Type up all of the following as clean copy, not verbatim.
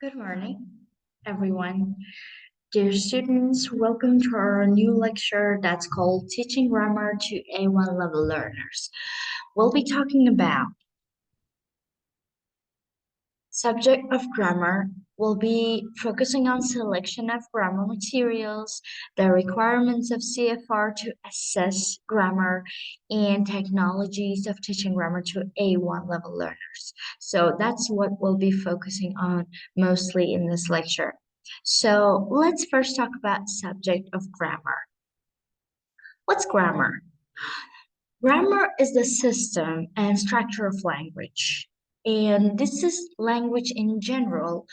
Good morning, everyone. Dear students, welcome to our new lecture that's called Teaching Grammar to A1 Level Learners. We'll be talking about subject of grammar. We'll be focusing on selection of grammar materials, the requirements of CFR to assess grammar, and technologies of teaching grammar to A1 level learners. So that's what we'll be focusing on mostly in this lecture. So let's first talk about subject of grammar. What's grammar? Grammar is the system and structure of language. And this is language in general.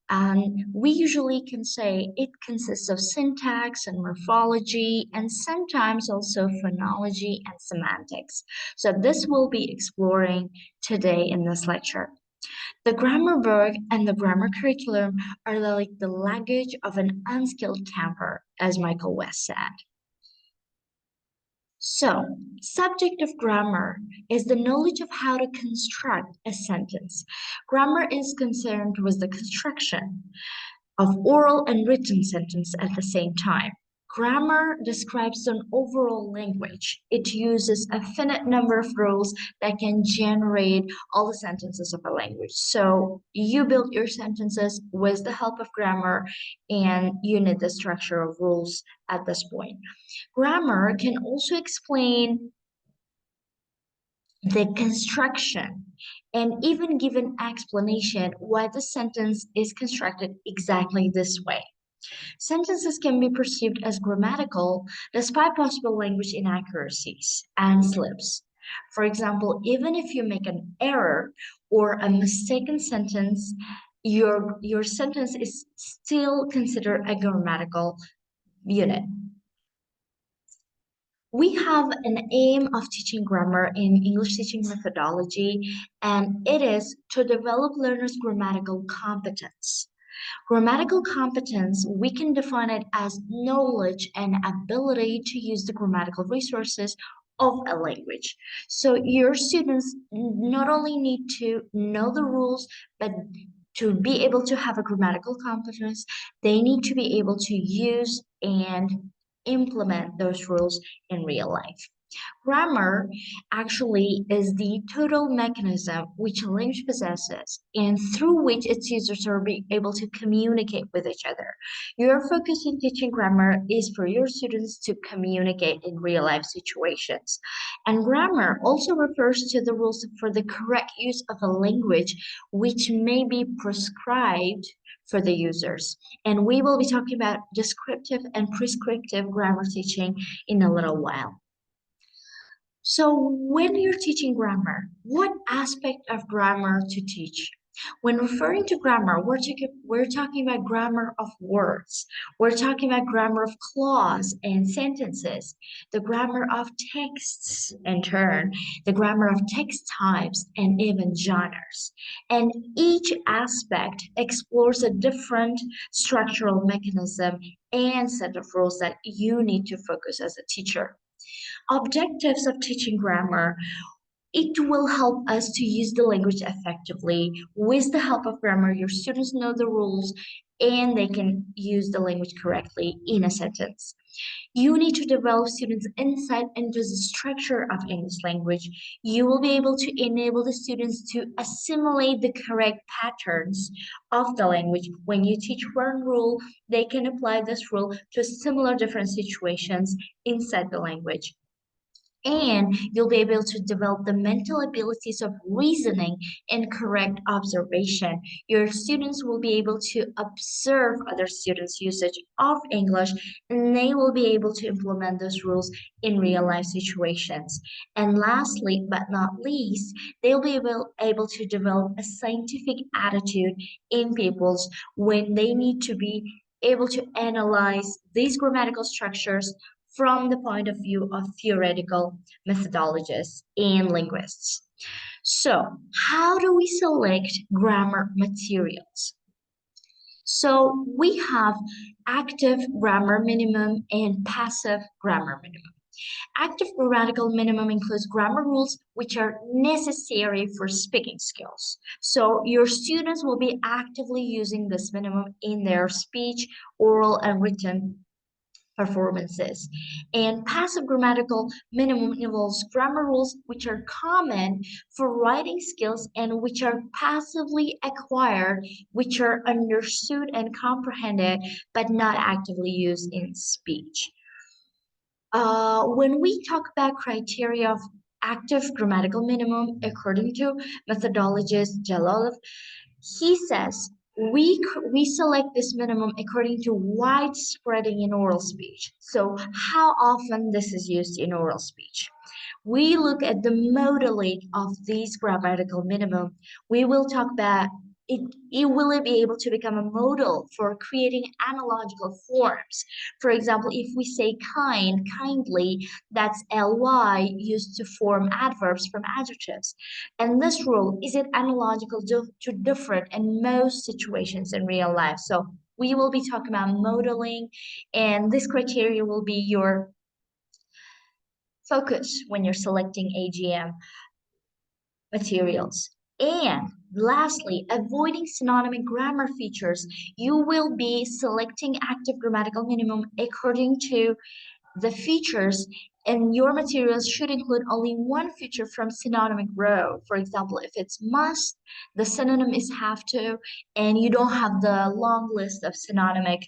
And we usually can say it consists of syntax and morphology, and sometimes also phonology and semantics. So this we'll be exploring today in this lecture. The grammar book and the grammar curriculum are like the luggage of an unskilled camper, as Michael West said. So, subject of grammar is the knowledge of how to construct a sentence. Grammar is concerned with the construction of oral and written sentence at the same time. Grammar describes an overall language. It uses a finite number of rules that can generate all the sentences of a language. So you build your sentences with the help of grammar, and you need the structure of rules at this point. Grammar can also explain the construction and even give an explanation why the sentence is constructed exactly this way. Sentences can be perceived as grammatical despite possible language inaccuracies and slips. For example, even if you make an error or a mistaken sentence, your sentence is still considered a grammatical unit. We have an aim of teaching grammar in English teaching methodology, and it is to develop learners' grammatical competence. Grammatical competence, we can define it as knowledge and ability to use the grammatical resources of a language. So your students not only need to know the rules, but to be able to have a grammatical competence, they need to be able to use and implement those rules in real life. Grammar actually is the total mechanism which a language possesses and through which its users are able to communicate with each other. Your focus in teaching grammar is for your students to communicate in real life situations. And grammar also refers to the rules for the correct use of a language which may be prescribed for the users. And we will be talking about descriptive and prescriptive grammar teaching in a little while. So, when you're teaching grammar, what aspect of grammar to teach? When referring to grammar, we're talking about grammar of words. We're talking about grammar of clause and sentences, the grammar of texts in turn, the grammar of text types, and even genres. And each aspect explores a different structural mechanism and set of rules that you need to focus as a teacher. Objectives of teaching grammar. It will help us to use the language effectively. With the help of grammar, your students know the rules and they can use the language correctly in a sentence. You need to develop students' insight into the structure of English language. You will be able to enable the students to assimilate the correct patterns of the language. When you teach one rule, they can apply this rule to similar different situations inside the language. And you'll be able to develop the mental abilities of reasoning and correct observation. Your students will be able to observe other students' usage of English, and they will be able to implement those rules in real life situations. And lastly, but not least, they'll be able to develop a scientific attitude in pupils when they need to be able to analyze these grammatical structures from the point of view of theoretical methodologists and linguists. So, how do we select grammar materials? So, we have active grammar minimum and passive grammar minimum. Active grammatical minimum includes grammar rules which are necessary for speaking skills. So your students will be actively using this minimum in their speech, oral, and written performances. And passive grammatical minimum involves grammar rules which are common for writing skills and which are passively acquired, which are understood and comprehended, but not actively used in speech. When we talk about criteria of active grammatical minimum, according to methodologist Jalal, he says we select this minimum according to widespreading in oral speech. So how often this is used in oral speech? We look at the modeling of these grammatical minimum. We will talk about it, it will be able to become a model for creating analogical forms. For example, if we say kind, kindly, that's ly used to form adverbs from adjectives. And this rule is it analogical to different and most situations in real life. So we will be talking about modeling, and this criteria will be your focus when you're selecting AGM materials. And lastly, avoiding synonymic grammar features. You will be selecting active grammatical minimum according to the features, and your materials should include only one feature from synonymic row. For example, if it's must, the synonym is have to, and you don't have the long list of synonymic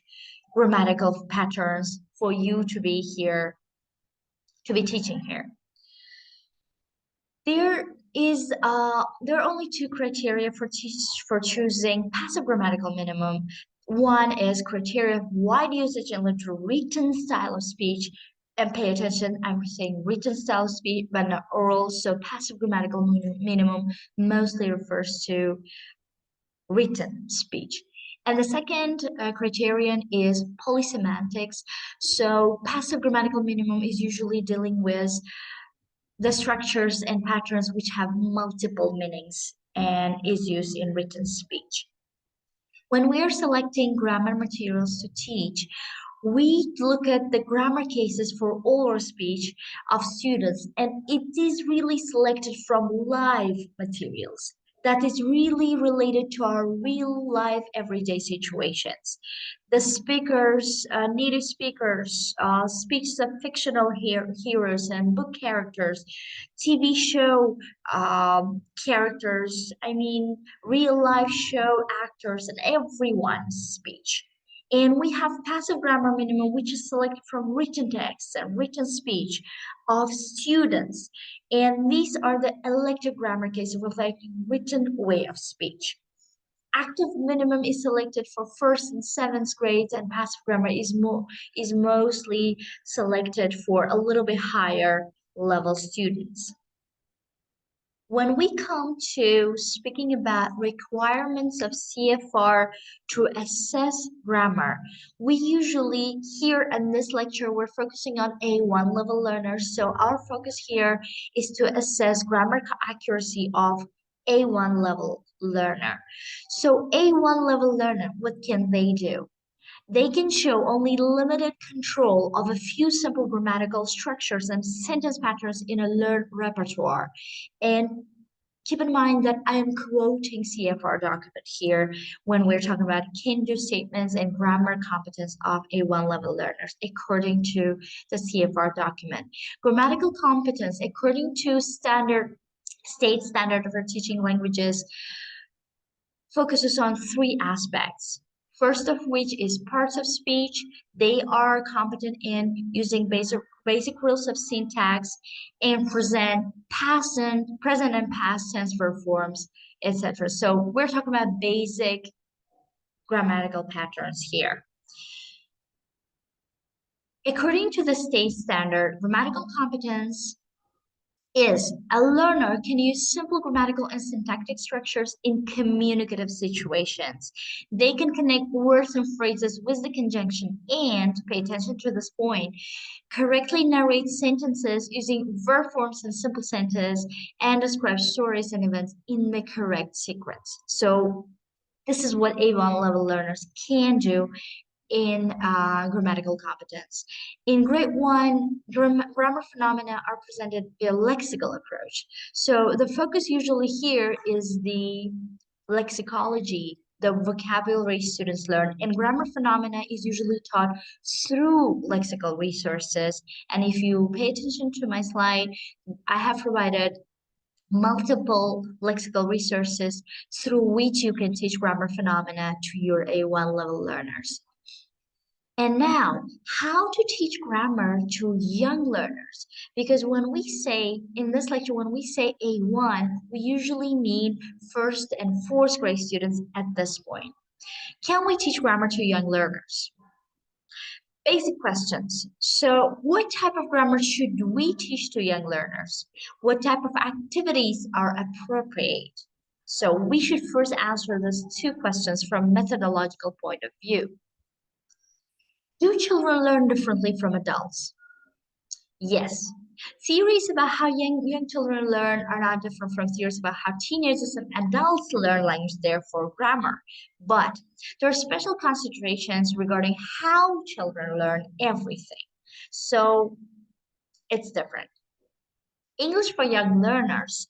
grammatical patterns for you to be here, to be teaching here. There are only two criteria for choosing passive grammatical minimum. One is criteria of wide usage and literal written style of speech. And pay attention, I'm saying written style of speech, but not oral. So passive grammatical minimum mostly refers to written speech. And the second criterion is polysemantics. So passive grammatical minimum is usually dealing with the structures and patterns which have multiple meanings and is used in written speech. When we are selecting grammar materials to teach, we look at the grammar cases for all our speech of students, and it is really selected from live materials that is really related to our real life everyday situations. The speakers, native speakers, speeches of fictional heroes and book characters, TV show characters, I mean, real life show actors, and everyone's speech. And we have passive grammar minimum, which is selected from written text and written speech of students. And these are the elective grammar cases reflecting written way of speech. Active minimum is selected for first and seventh grades, and passive grammar is mostly selected for a little bit higher level students. When we come to speaking about requirements of CFR to assess grammar, we usually here in this lecture, we're focusing on A1 level learners. So our focus here is to assess grammar accuracy of A1 level learner. So A1 level learner, what can they do? They can show only limited control of a few simple grammatical structures and sentence patterns in a learned repertoire. And keep in mind that I am quoting CFR document here when we're talking about can-do statements and grammar competence of A1 level learners according to the CFR document. Grammatical competence according to state standard for teaching languages focuses on three aspects. First of which is parts of speech. They are competent in using basic rules of syntax and present and past tense for forms, etc. So we're talking about basic grammatical patterns here. According to the state standard, grammatical competence is a learner can use simple grammatical and syntactic structures in communicative situations. They can connect words and phrases with the conjunction and, pay attention to this point, correctly narrate sentences using verb forms in simple sentences and describe stories and events in the correct sequence. So this is what A1 level learners can do in grammatical competence. In grade one, grammar phenomena are presented via lexical approach. So the focus usually here is the lexicology, the vocabulary students learn, and grammar phenomena is usually taught through lexical resources. And if you pay attention to my slide, I have provided multiple lexical resources through which you can teach grammar phenomena to your A1 level learners. And now, how to teach grammar to young learners? Because when we say, in this lecture, when we say A1, we usually mean first and fourth grade students at this point. Can we teach grammar to young learners? Basic questions. So, what type of grammar should we teach to young learners? What type of activities are appropriate? So, we should first answer these two questions from methodological point of view. Do children learn differently from adults? Yes. Theories about how young children learn are not different from theories about how teenagers and adults learn language, therefore grammar. But there are special considerations regarding how children learn everything. So it's different. English for young learners.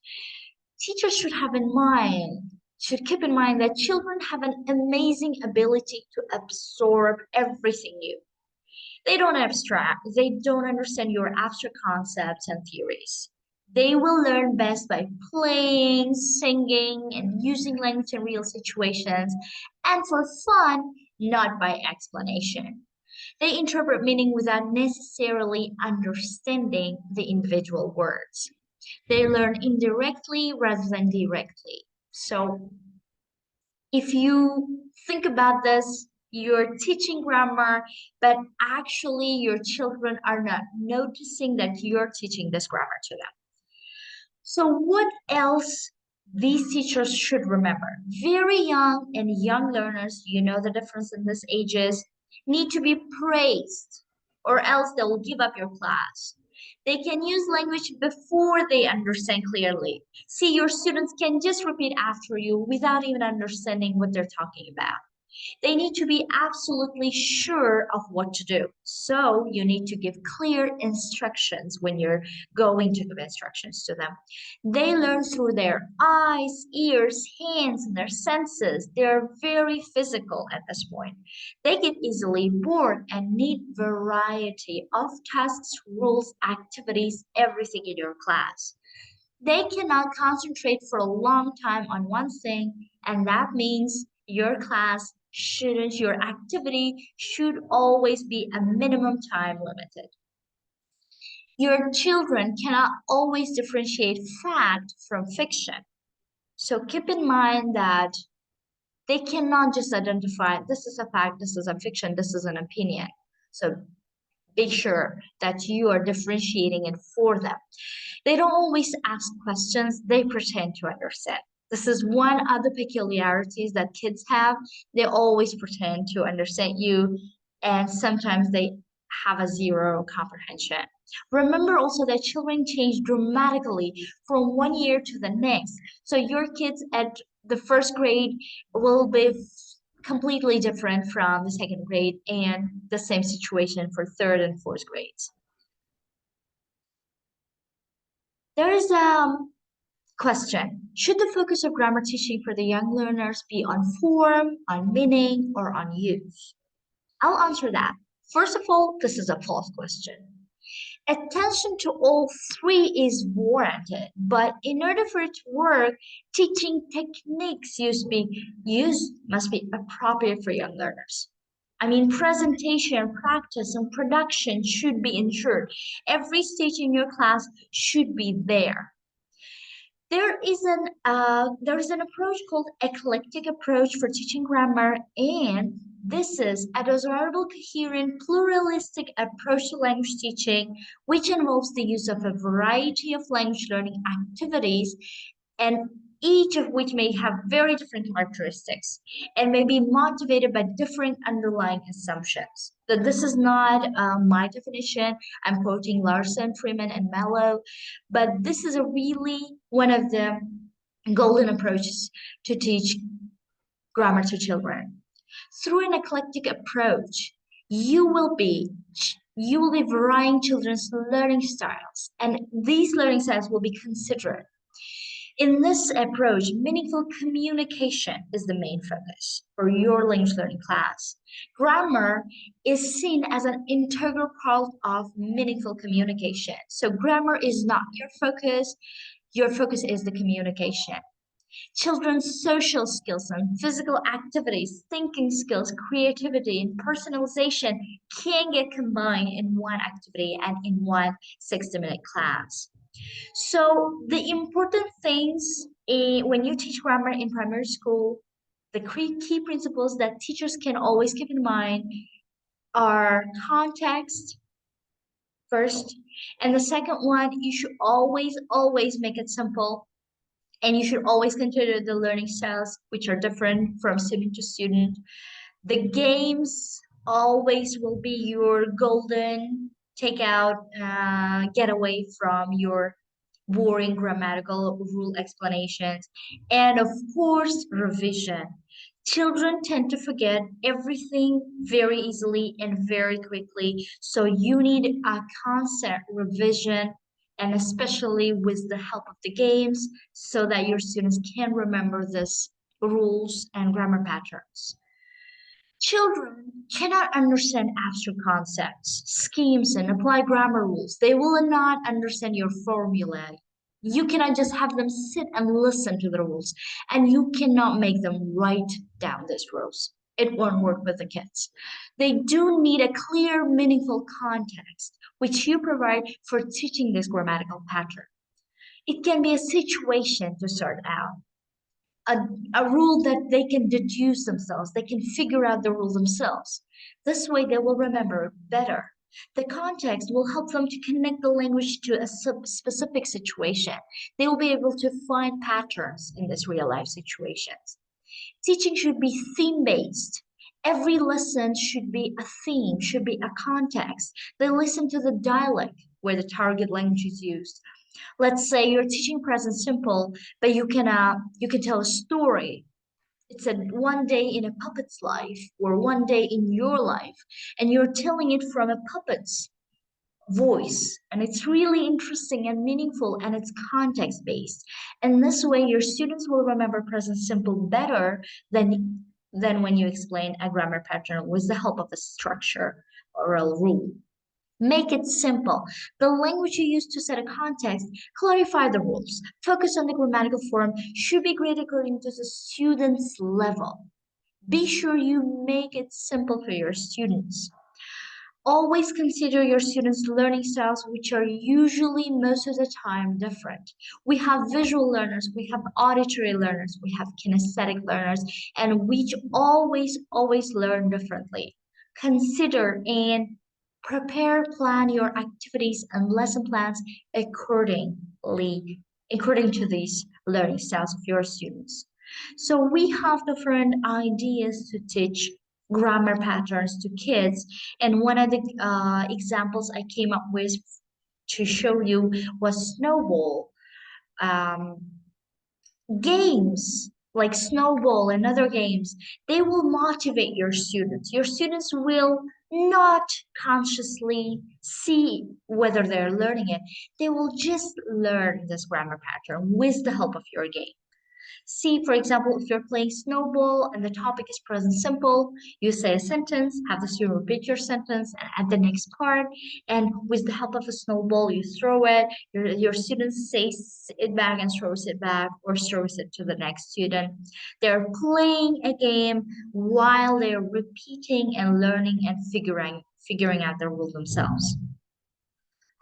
Teachers should keep in mind that children have an amazing ability to absorb everything new. They don't understand your abstract concepts and theories. They will learn best by playing, singing, and using language in real situations, and for fun, not by explanation. They interpret meaning without necessarily understanding the individual words. They learn indirectly rather than directly. So if you think about this, you're teaching grammar, but actually your children are not noticing that you're teaching this grammar to them. So what else these teachers should remember? Very young and young learners, you know the difference in these ages, need to be praised, or else they will give up your class. They can use language before they understand clearly. See, your students can just repeat after you without even understanding what they're talking about. They need to be absolutely sure of what to do. So you need to give clear instructions when you're going to give instructions to them. They learn through their eyes, ears, hands, and their senses. They're very physical at this point. They get easily bored and need variety of tasks, rules, activities, everything in your class. They cannot concentrate for a long time on one thing, and that means your activity should always be a minimum time limited. Your children cannot always differentiate fact from fiction. So keep in mind that they cannot just identify this is a fact, this is a fiction, this is an opinion. So be sure that you are differentiating it for them. They don't always ask questions, they pretend to understand. This is one of the peculiarities that kids have. They always pretend to understand you, and sometimes they have a zero comprehension. Remember also that children change dramatically from one year to the next. So your kids at the first grade will be completely different from the second grade, and the same situation for third and fourth grades. There is a question. Should the focus of grammar teaching for the young learners be on form, on meaning, or on use? I'll answer that. First of all, this is a false question. Attention to all three is warranted, but in order for it to work, teaching techniques must be appropriate for young learners. I mean, presentation, practice, and production should be ensured. Every stage in your class should be there. There is an approach called eclectic approach for teaching grammar, and this is a desirable, coherent, pluralistic approach to language teaching, which involves the use of a variety of language learning activities, and each of which may have very different characteristics and may be motivated by different underlying assumptions. So this is not my definition. I'm quoting Larson, Freeman, and Mello, but this is a really one of the golden approaches to teach grammar to children. Through an eclectic approach, You will be varying children's learning styles, and these learning styles will be considered. In this approach, meaningful communication is the main focus for your language learning class. Grammar is seen as an integral part of meaningful communication. So grammar is not your focus is the communication. Children's social skills and physical activities, thinking skills, creativity, and personalization can get combined in one activity and in one 60-minute class. So the important things when you teach grammar in primary school, the key principles that teachers can always keep in mind are context first, and the second one, you should always make it simple, and you should always consider the learning styles which are different from student to student. The games always will be your golden takeout, get away from your boring grammatical rule explanations, and of course, revision. Children tend to forget everything very easily and very quickly, so you need a constant revision, and especially with the help of the games, so that your students can remember this rules and grammar patterns. Children cannot understand abstract concepts, schemes, and apply grammar rules. They will not understand your formulae. You cannot just have them sit and listen to the rules, and you cannot make them write down these rules. It won't work with the kids. They do need a clear, meaningful context, which you provide for teaching this grammatical pattern. It can be a situation to start out, a, a rule that they can deduce themselves. They can figure out the rule themselves. This way, they will remember better. The context will help them to connect the language to a specific situation. They will be able to find patterns in this real life situations. Teaching should be theme based. Every lesson should be a theme, should be a context. They listen to the dialect where the target language is used. Let's say you're teaching present simple, but you can tell a story. It's a one day in a puppet's life or one day in your life, and you're telling it from a puppet's voice, and it's really interesting and meaningful, and it's context based. And this way your students will remember present simple better than when you explain a grammar pattern with the help of a structure or a rule. Make it simple. The language you use to set a context, clarify the rules. Focus on the grammatical form, should be graded according to the student's level. Be sure you make it simple for your students. Always consider your students' learning styles, which are usually most of the time different. We have visual learners, we have auditory learners, we have kinesthetic learners, and we always learn differently. Consider and plan your activities and lesson plans accordingly, according to these learning styles of your students. So we have different ideas to teach grammar patterns to kids. And one of the examples I came up with to show you was snowball. Um, Games like snowball and other games, they will motivate your students. Your students will not consciously see whether they're learning it. They will just learn this grammar pattern with the help of your game. See, for example, if you're playing snowball and the topic is present simple, you say a sentence, have the student repeat your sentence and add the next part. And with the help of a snowball, you throw it, your student says it back and throws it back or throws it to the next student. They're playing a game while they're repeating and learning and figuring out the rule themselves.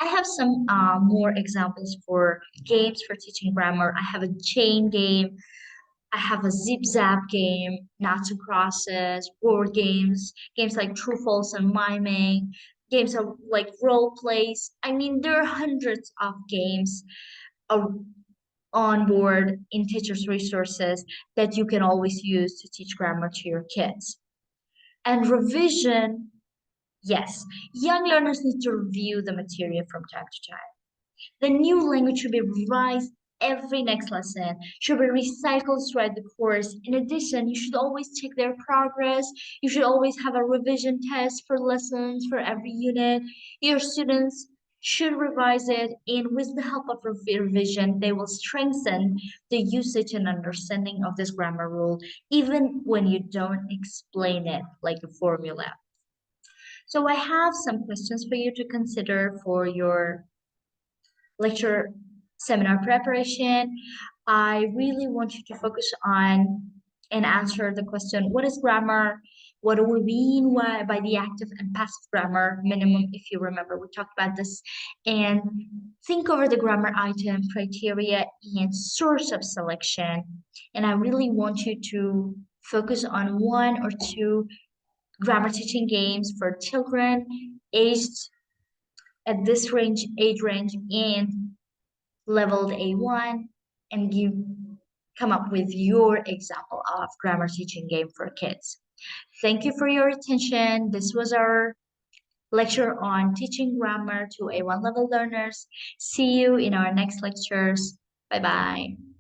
I have some more examples for games for teaching grammar. I have a chain game, I have a zip zap game, knots and crosses, board games, games like true false and miming, games of like role plays. I mean, there are hundreds of games uh, on board in teachers' resources that you can always use to teach grammar to your kids. And revision, yes, young learners need to review the material from time to time. The new language should be revised every next lesson should be recycled throughout the course. In addition, you should always check their progress. You should always have a revision test for lessons for every unit. Your students should revise it, and with the help of revision, they will strengthen the usage and understanding of this grammar rule, even when you don't explain it like a formula. So I have some questions for you to consider for your lecture seminar preparation. I really want you to focus on and answer the question, what is grammar? What do we mean by the active and passive grammar minimum? If you remember, we talked about this. And think over the grammar item, criteria, and source of selection. And I really want you to focus on one or two grammar teaching games for children aged at this age range, and leveled A1, and you come up with your example of grammar teaching game for kids. Thank you for your attention. This was our lecture on teaching grammar to A1 level learners. See you in our next lectures. Bye bye.